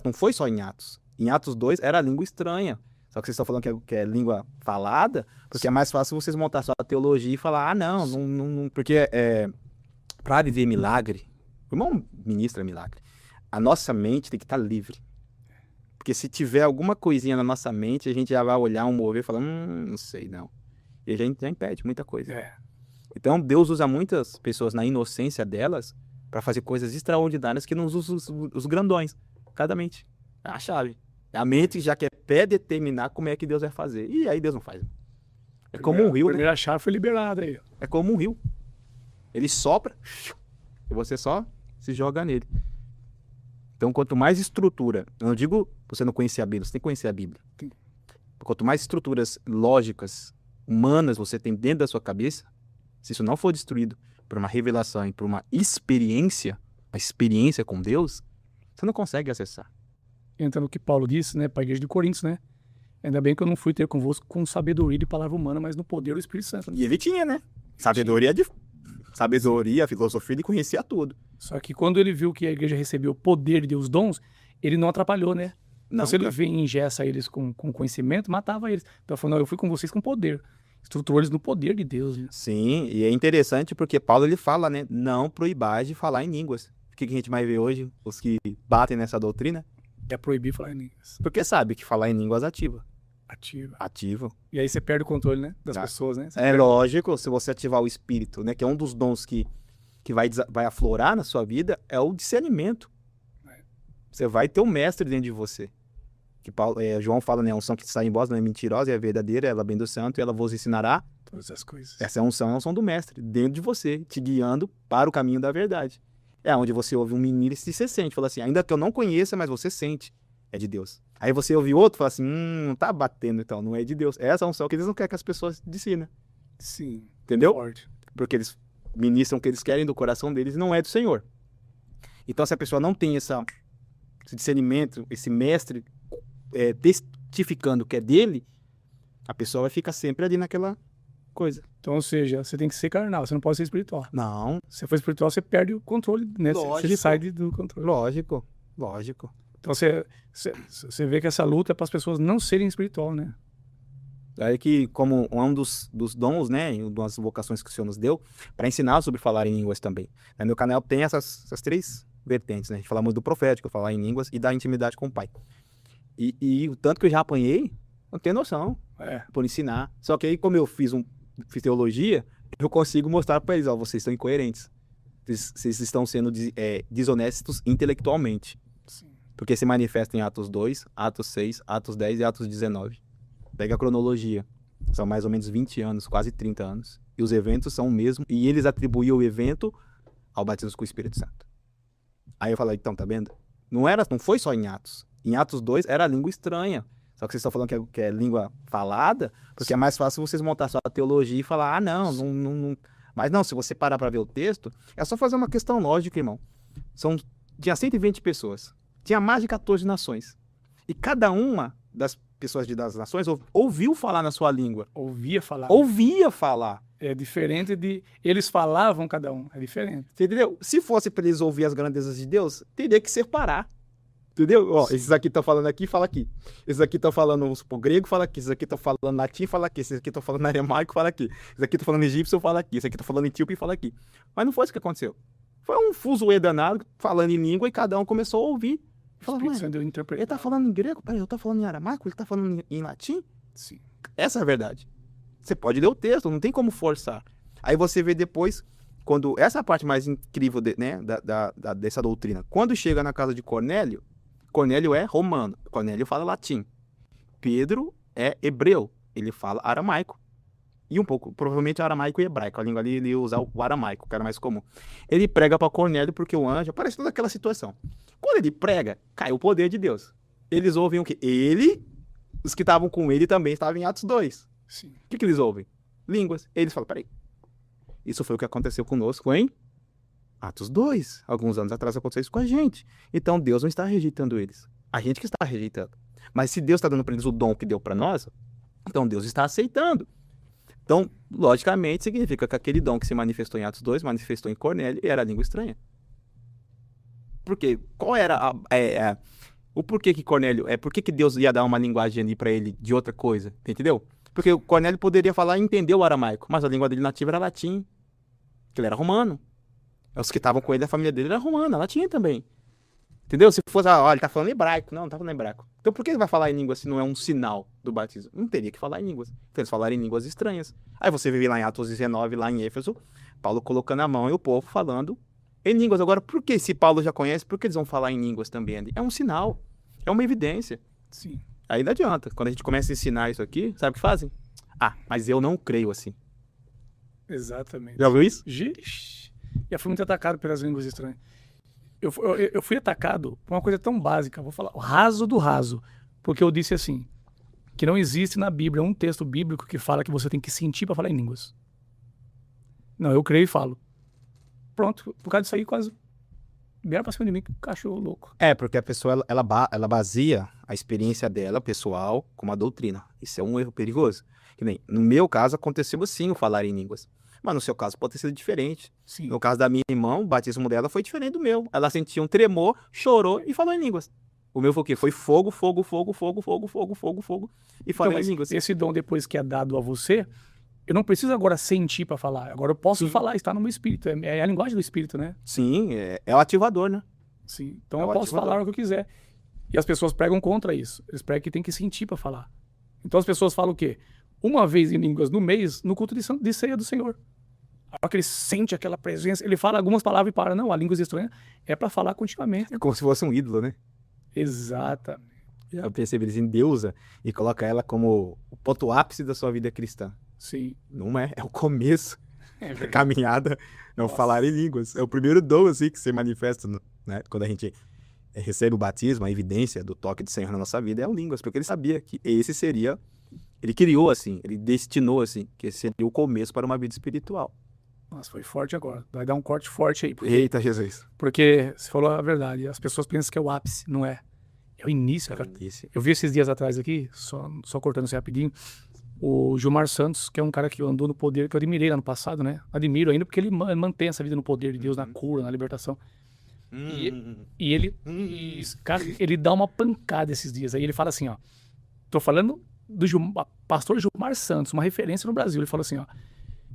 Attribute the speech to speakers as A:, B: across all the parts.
A: Não foi só em Atos. Em Atos 2 era a língua estranha. Só que vocês estão falando que é língua falada, porque é mais fácil vocês montar sua teologia e falar, não, porque para viver milagre, o irmão ministra milagre, a nossa mente tem que estar livre. Porque se tiver alguma coisinha na nossa mente, a gente já vai olhar um mover e falar, não sei não. E a gente já impede muita coisa. Então Deus usa muitas pessoas na inocência delas para fazer coisas extraordinárias que não usa os grandões. Cada mente. É a chave. A mente já quer pré-determinar como é que Deus vai fazer. E aí Deus não faz. É como um rio,
B: A primeira chave foi liberada aí.
A: É como um rio. Ele sopra e você só se joga nele. Então, quanto mais estrutura... Eu não digo você não conhecer a Bíblia, você tem que conhecer a Bíblia. Quanto mais estruturas lógicas, humanas você tem dentro da sua cabeça, se isso não for destruído por uma revelação e por uma experiência com Deus, você não consegue acessar.
B: Entra no que Paulo disse, né, para a igreja de Coríntios, né? Ainda bem que eu não fui ter convosco com sabedoria de palavra humana, mas no poder do Espírito Santo.
A: E ele tinha, né? Sabedoria, filosofia, ele conhecia tudo.
B: Só que quando ele viu que a igreja recebeu o poder de Deus, os dons, ele não atrapalhou, né?
A: Não,
B: se ele engessa eles com conhecimento, matava eles. Então ele falou, não, eu fui com vocês com poder. Estruturou eles no poder de Deus. Né?
A: Sim, e é interessante porque Paulo ele fala, né? Não proibais de falar em línguas. O que a gente mais vê hoje? Os que batem nessa doutrina?
B: É proibir falar em línguas.
A: Porque sabe que falar em línguas ativa.
B: Ativo. E aí você perde o controle, né? Das pessoas, né?
A: Lógico, se você ativar o espírito, né? Que é um dos dons que vai aflorar na sua vida, é o discernimento. Você vai ter um mestre dentro de você. Que João fala, né? A unção que sai em vós não é mentirosa, é verdadeira, ela vem do santo e ela vos ensinará
B: todas as coisas.
A: Essa unção é a unção do mestre, dentro de você, te guiando para o caminho da verdade. É onde você ouve um ministro e você sente, fala assim, ainda que eu não conheça, mas você sente, é de Deus. Aí você ouve outro e fala assim, não tá batendo então, não é de Deus. Essa unção que eles não querem que as pessoas ensinem.
B: Sim.
A: Entendeu?
B: Forte.
A: Porque eles ministram o que eles querem do coração deles e não é do Senhor. Então se a pessoa não tem esse discernimento, esse mestre testificando que é dele, a pessoa vai ficar sempre ali naquela coisa.
B: Então, ou seja, você tem que ser carnal, você não pode ser espiritual.
A: Não.
B: Se você for espiritual, você perde o controle, né? Você sai do controle.
A: Lógico.
B: Então, você vê que essa luta é para as pessoas não serem espiritual, né?
A: Aí que, como um dos dons, né, uma das vocações que o Senhor nos deu, para ensinar sobre falar em línguas também. No meu canal tem essas três vertentes, né? A gente fala muito do profético, falar em línguas e da intimidade com o Pai. E o tanto que eu já apanhei, não tenho noção por ensinar. Só que aí, como eu fiz teologia, eu consigo mostrar para eles, vocês estão incoerentes. Vocês estão sendo desonestos intelectualmente.
B: Sim.
A: Porque se manifesta em Atos 2, Atos 6, Atos 10 e Atos 19. Pega a cronologia. São mais ou menos 20 anos, quase 30 anos. E os eventos são o mesmo. E eles atribuíam o evento ao batismo com o Espírito Santo. Aí eu falei, então, tá vendo? Não foi só em Atos. Em Atos 2 era a língua estranha. Só que vocês estão falando que é língua falada, porque é mais fácil vocês montar sua teologia e falar, não. Mas não, se você parar para ver o texto, é só fazer uma questão lógica, irmão. Tinha 120 pessoas. Tinha mais de 14 nações. E cada uma das pessoas das nações ouviu falar na sua língua.
B: Ouvia falar. É diferente de... Eles falavam cada um. É diferente.
A: Você entendeu? Se fosse para eles ouvir as grandezas de Deus, teria que separar. Entendeu? Ó, esses aqui estão falando aqui, fala aqui. Esses aqui estão falando, vamos supor, grego, fala aqui. Esses aqui estão falando latim, fala aqui. Esses aqui estão falando aramaico, fala aqui. Esses aqui estão falando egípcio, fala aqui. Esses aqui estão falando etíope, fala aqui. Mas não foi isso que aconteceu. Foi um fuzuê danado, falando em língua, e cada um começou a ouvir. Ele tá falando em grego? Peraí, eu tô falando em aramaico? Ele tá falando em latim?
B: Sim.
A: Essa é a verdade. Você pode ler o texto, não tem como forçar. Aí você vê depois, quando essa parte mais incrível dessa doutrina, quando chega na casa de Cornélio, Cornélio é romano, Cornélio fala latim. Pedro é hebreu, ele fala aramaico. E um pouco, provavelmente aramaico e hebraico. A língua ali ele ia usar o aramaico, que era mais comum. Ele prega para Cornélio porque o anjo aparece toda aquela situação. Quando ele prega, cai o poder de Deus. Eles ouvem o quê? Os que estavam com ele também estavam em Atos 2.
B: Sim.
A: O que eles ouvem? Línguas. Eles falam, peraí, isso foi o que aconteceu conosco em Atos 2. Alguns anos atrás aconteceu isso com a gente. Então Deus não está rejeitando eles. A gente que está rejeitando. Mas se Deus está dando para eles o dom que deu para nós, então Deus está aceitando. Então, logicamente, significa que aquele dom que se manifestou em Atos 2, manifestou em Cornélio e era a língua estranha. Porque qual era O porquê que Cornélio, por que Deus ia dar uma linguagem ali pra ele de outra coisa, entendeu? Porque o Cornélio poderia falar e entender o aramaico, mas a língua dele nativa era latim, que ele era romano. Os que estavam com ele, a família dele era romana, latim também. Entendeu? Se fosse, ele tá falando hebraico. Não tá falando hebraico. Então por que ele vai falar em língua se não é um sinal do batismo? Não teria que falar em línguas. Então eles falaram em línguas estranhas. Aí você vê lá em Atos 19, lá em Éfeso, Paulo colocando a mão e o povo falando em línguas. Agora, por que se Paulo já conhece, por que eles vão falar em línguas também ali? É um sinal. É uma evidência.
B: Sim.
A: Aí não adianta. Quando a gente começa a ensinar isso aqui, sabe o que fazem? Mas eu não creio assim.
B: Exatamente.
A: Já ouviu isso?
B: Já fui muito atacado pelas línguas estranhas. Eu fui atacado por uma coisa tão básica, vou falar o raso do raso, porque eu disse assim, que não existe na Bíblia um texto bíblico que fala que você tem que sentir para falar em línguas. Não, eu creio e falo. Pronto, por causa disso aí quase vieram pra cima de mim, que cachorro louco.
A: Porque a pessoa, ela baseia a experiência dela, pessoal, com uma doutrina. Isso é um erro perigoso. Que nem, no meu caso, aconteceu sim o falar em línguas. Mas no seu caso pode ter sido diferente.
B: Sim.
A: No caso da minha irmã, o batismo dela foi diferente do meu. Ela sentiu um tremor, chorou e falou em línguas. O meu foi o quê? Foi fogo, fogo, fogo, fogo, fogo, fogo, fogo, fogo. E falou em línguas.
B: Esse dom, depois que é dado a você, eu não preciso agora sentir para falar. Agora eu posso falar, está no meu espírito. É a linguagem do espírito, né?
A: Sim, é o ativador, né?
B: Sim. Então eu posso falar o que eu quiser. E as pessoas pregam contra isso. Eles pregam que tem que sentir para falar. Então as pessoas falam o quê? Uma vez em línguas no mês, no culto de ceia do Senhor. A hora que ele sente aquela presença, ele fala algumas palavras e para. Não, a língua estranha é para falar continuamente.
A: É como se fosse um ídolo, né?
B: Exatamente.
A: Já percebi, eles endeusa e coloca ela como o ponto ápice da sua vida cristã.
B: Sim.
A: Não é o começo da caminhada, não falar em línguas. É o primeiro dom, assim, que se manifesta, né? Quando a gente recebe o batismo, a evidência do toque do Senhor na nossa vida é o línguas, porque ele sabia que esse seria, ele criou assim, ele destinou assim, que esse seria o começo para uma vida espiritual.
B: Nossa, foi forte agora. Vai dar um corte forte aí.
A: Eita, Jesus.
B: Porque você falou a verdade. As pessoas pensam que é o ápice. Não é. É o início, cara. Eu vi esses dias atrás aqui, só cortando isso rapidinho, o Gilmar Santos, que é um cara que andou no poder, que eu admirei lá no passado, né? Admiro ainda porque ele mantém essa vida no poder de Deus, na cura, na libertação. E ele, cara, ele dá uma pancada esses dias. Aí ele fala assim, ó. Tô falando do pastor Gilmar Santos, uma referência no Brasil. Ele falou assim, ó.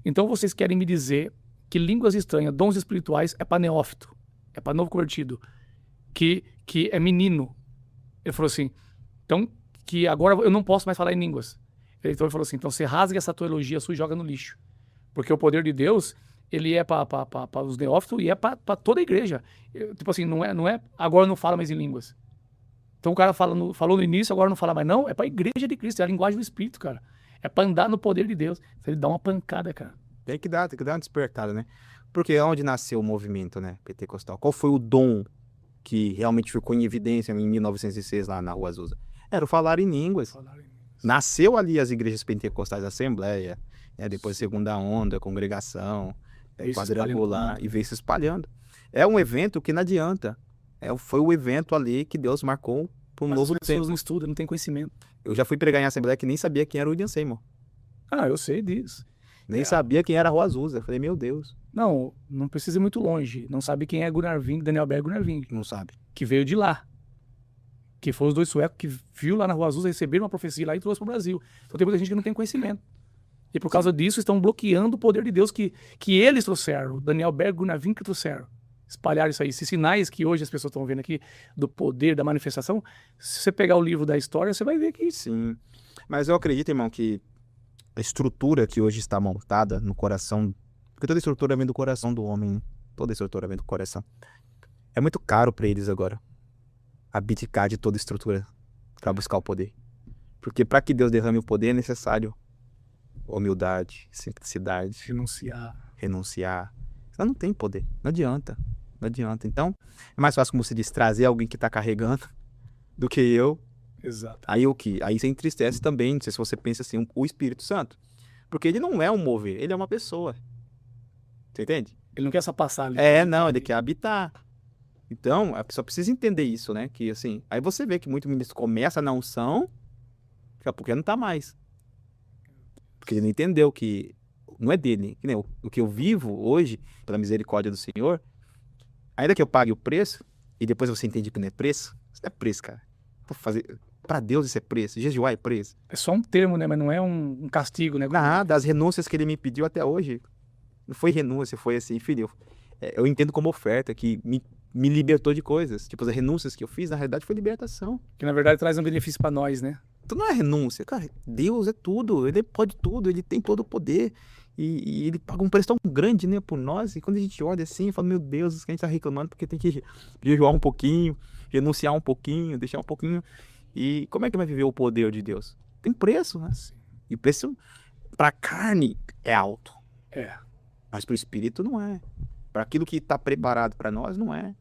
B: Então vocês querem me dizer que línguas estranhas, dons espirituais, é para neófito, é para novo convertido, que é menino. Ele falou assim, então, que agora eu não posso mais falar em línguas. Então ele falou assim, então você rasga essa teologia sua e joga no lixo. Porque o poder de Deus, ele é para os neófitos e é para toda a igreja. Tipo assim, não é agora não fala mais em línguas. Então o cara falou no início, agora não fala mais. Não, é para a igreja de Cristo, é a linguagem do Espírito, cara. É para andar no poder de Deus. Ele dá uma pancada, cara.
A: Tem que dar uma despertada, né? Porque onde nasceu o movimento, né, pentecostal? Qual foi o dom que realmente ficou em evidência em 1906 lá na Rua Azusa? Era o falar em línguas. Nasceu ali as igrejas pentecostais, Assembleia, né? Depois Segunda Onda, Congregação, Quadrangular, e veio se espalhando. É um evento que não adianta. Foi o evento ali que Deus marcou para um novo tempo. As pessoas
B: não estudam, não têm conhecimento.
A: Eu já fui pregar em Assembleia que nem sabia quem era o William Seymour.
B: Eu sei disso.
A: Nem sabia quem era a Rua Azusa. Eu falei, meu Deus.
B: Não precisa ir muito longe. Não sabe quem é Gunnar Ving, Daniel Berg Gunnar Ving.
A: Não sabe.
B: Que veio de lá. Que foram os dois suecos que viu lá na Rua Azusa, receberam uma profecia lá e trouxe para o Brasil. Então tem muita gente que não tem conhecimento. E por causa disso estão bloqueando o poder de Deus que eles trouxeram. Daniel Berg, Gunnar Ving que trouxeram. Espalharam isso aí. Esses sinais que hoje as pessoas estão vendo aqui do poder, da manifestação, se você pegar o livro da história, você vai ver que...
A: Sim. Mas eu acredito, irmão, que a estrutura que hoje está montada no coração... Porque toda estrutura vem do coração do homem, né? Toda estrutura vem do coração. É muito caro para eles agora abdicar de toda estrutura para buscar o poder. Porque para que Deus derrame o poder é necessário humildade, simplicidade. Renunciar. Senão não tem poder. Não adianta. Então, é mais fácil, como se diz, trazer alguém que está carregando do que eu.
B: Exato.
A: Aí o que? Aí você entristece também, não sei se você pensa assim, o Espírito Santo. Porque ele não é um mover, ele é uma pessoa. Você entende?
B: Ele não quer só passar ali.
A: Não, ele quer habitar. Então, a pessoa precisa entender isso, né? Que assim, aí você vê que muito ministro começa na unção, daqui a pouco não tá mais. Porque ele não entendeu que não é dele. Que nem o que eu vivo hoje, pela misericórdia do Senhor, ainda que eu pague o preço, e depois você entende que não é preço, isso não é preço, cara. Para Deus isso é preço, jejuar é preço.
B: É só um termo, né? Mas não é um castigo, né?
A: Nada, as renúncias que ele me pediu até hoje, não foi renúncia, foi assim, filho, eu entendo como oferta, que me libertou de coisas. Tipo, as renúncias que eu fiz, na realidade, foi libertação.
B: Que na verdade traz um benefício pra nós, né?
A: Então não é renúncia, cara, Deus é tudo, ele pode tudo, ele tem todo o poder. E ele paga um preço tão grande, né, por nós. E quando a gente olha assim, fala, meu Deus, a gente tá reclamando porque tem que jejuar um pouquinho, renunciar um pouquinho, deixar um pouquinho. E como é que vai viver o poder de Deus? Tem preço, né? E o preço pra carne é alto.
B: É.
A: Mas pro espírito não é. Para aquilo que tá preparado para nós, não é.